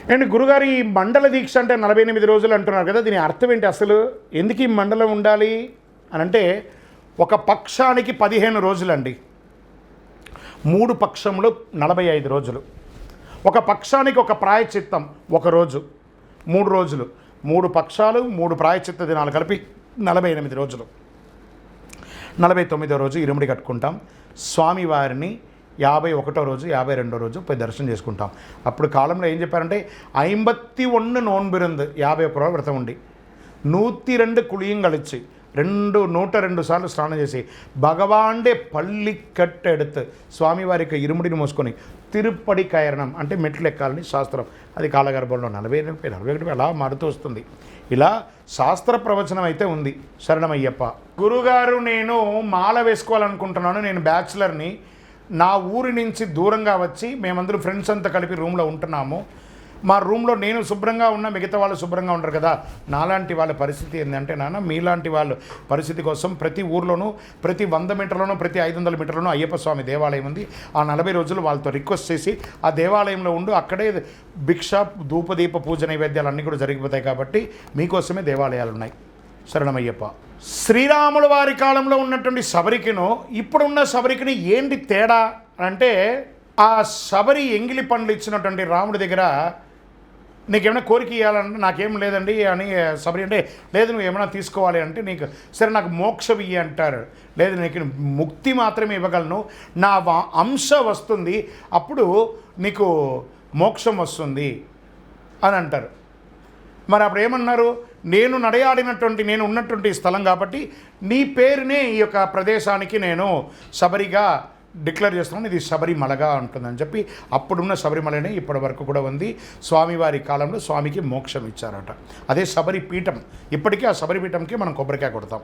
And గురుగారు ఈ మండల దీక్ష అంటే 48 రోజులు అంటున్నారు కదా, దీని అర్థం ఏంటి అసలు? ఎందుకు ఈ మండలం ఉండాలి అని అంటే, ఒక పక్షానికి 15 రోజులండి, 3 పక్షంలో 45 రోజులు. ఒక పక్షానికి ఒక ప్రాయశ్చిత్తం 1 రోజు, 3 రోజులు, 3 పక్షాలు 3 ప్రాయశ్చిత్త దినాలు కలిపి 48 రోజులు. 49వ రోజు ఇరుముడి కట్టుకుంటాం. స్వామివారిని 51వ రోజు 52వ రోజు పోయి దర్శనం చేసుకుంటాం. అప్పుడు కాలంలో ఏం చెప్పారంటే 51 నోన్బిరుందు, 51 రోజు వ్రతం ఉండి 102 కుళియం కలిచి 102 సార్లు స్నానం చేసి భగవాండే పల్లి కట్టెడుతు స్వామివారికి ఇరుముడిని మోసుకొని తిరుపడి కయరణం అంటే మెట్లు ఎక్కాలని శాస్త్రం. అది కాలగర్భంలో 41 అలా మారుతూ వస్తుంది. ఇలా శాస్త్ర ప్రవచనం అయితే ఉంది. శరణమయ్యప్ప. గురుగారు, నేను మాల వేసుకోవాలనుకుంటున్నాను, నేను బ్యాచులర్ని, నా ఊరి నుంచి దూరంగా వచ్చి మేమందరూ ఫ్రెండ్స్ అంతా కలిపి రూమ్లో ఉంటున్నాము. మా రూమ్లో నేను శుభ్రంగా ఉన్నా, మిగతా వాళ్ళు శుభ్రంగా ఉండరు కదా, నాలాంటి వాళ్ళ పరిస్థితి ఏంటంటే, నాన్న మీలాంటి వాళ్ళ పరిస్థితి కోసం ప్రతి ఊర్లోనూ, ప్రతి 100 మీటర్లోనూ, ప్రతి 500 మీటర్లోనూ అయ్యప్ప స్వామి దేవాలయం ఉంది. ఆ 40 రోజులు వాళ్ళతో రిక్వెస్ట్ చేసి ఆ దేవాలయంలో ఉండు, అక్కడే భిక్ష ధూపదీప పూజ నైవేద్యాలు అన్నీ కూడా జరిగిపోతాయి కాబట్టి మీకోసమే దేవాలయాలు ఉన్నాయి. శరణమయ్యప్ప. శ్రీరాముల వారి కాలంలో ఉన్నటువంటి శబరికిను ఇప్పుడున్న శబరికిని ఏంటి తేడా అంటే, ఆ శబరి ఎంగిలి పండ్లు ఇచ్చినటువంటి రాముడి దగ్గర నీకేమైనా కోరిక ఇవ్వాలంటే నాకేం లేదండి అని శబరి అంటే, లేదు నువ్వు ఏమైనా తీసుకోవాలి అంటే, నీకు సరే నాకు మోక్షం ఇయ్యి అంటారు. లేదు నీకు ముక్తి మాత్రమే ఇవ్వగలను, నా అంశ వస్తుంది, అప్పుడు నీకు మోక్షం వస్తుంది అని అంటారు. మరి అప్పుడు ఏమన్నారు, నేను నడయాడినటువంటి, నేను ఉన్నటువంటి స్థలం కాబట్టి నీ పేరునే ఈ యొక్క ప్రదేశానికి నేను శబరిగా డిక్లేర్ చేస్తున్నాను, ఇది శబరిమలగా ఉంటుందని చెప్పి అప్పుడున్న శబరిమలనే ఇప్పటి వరకు కూడా ఉంది. స్వామివారి కాలంలో స్వామికి మోక్షం ఇచ్చారట. అదే శబరి పీఠం. ఇప్పటికీ ఆ శబరి పీఠంకి మనం కొబ్బరికాయ కొడతాం.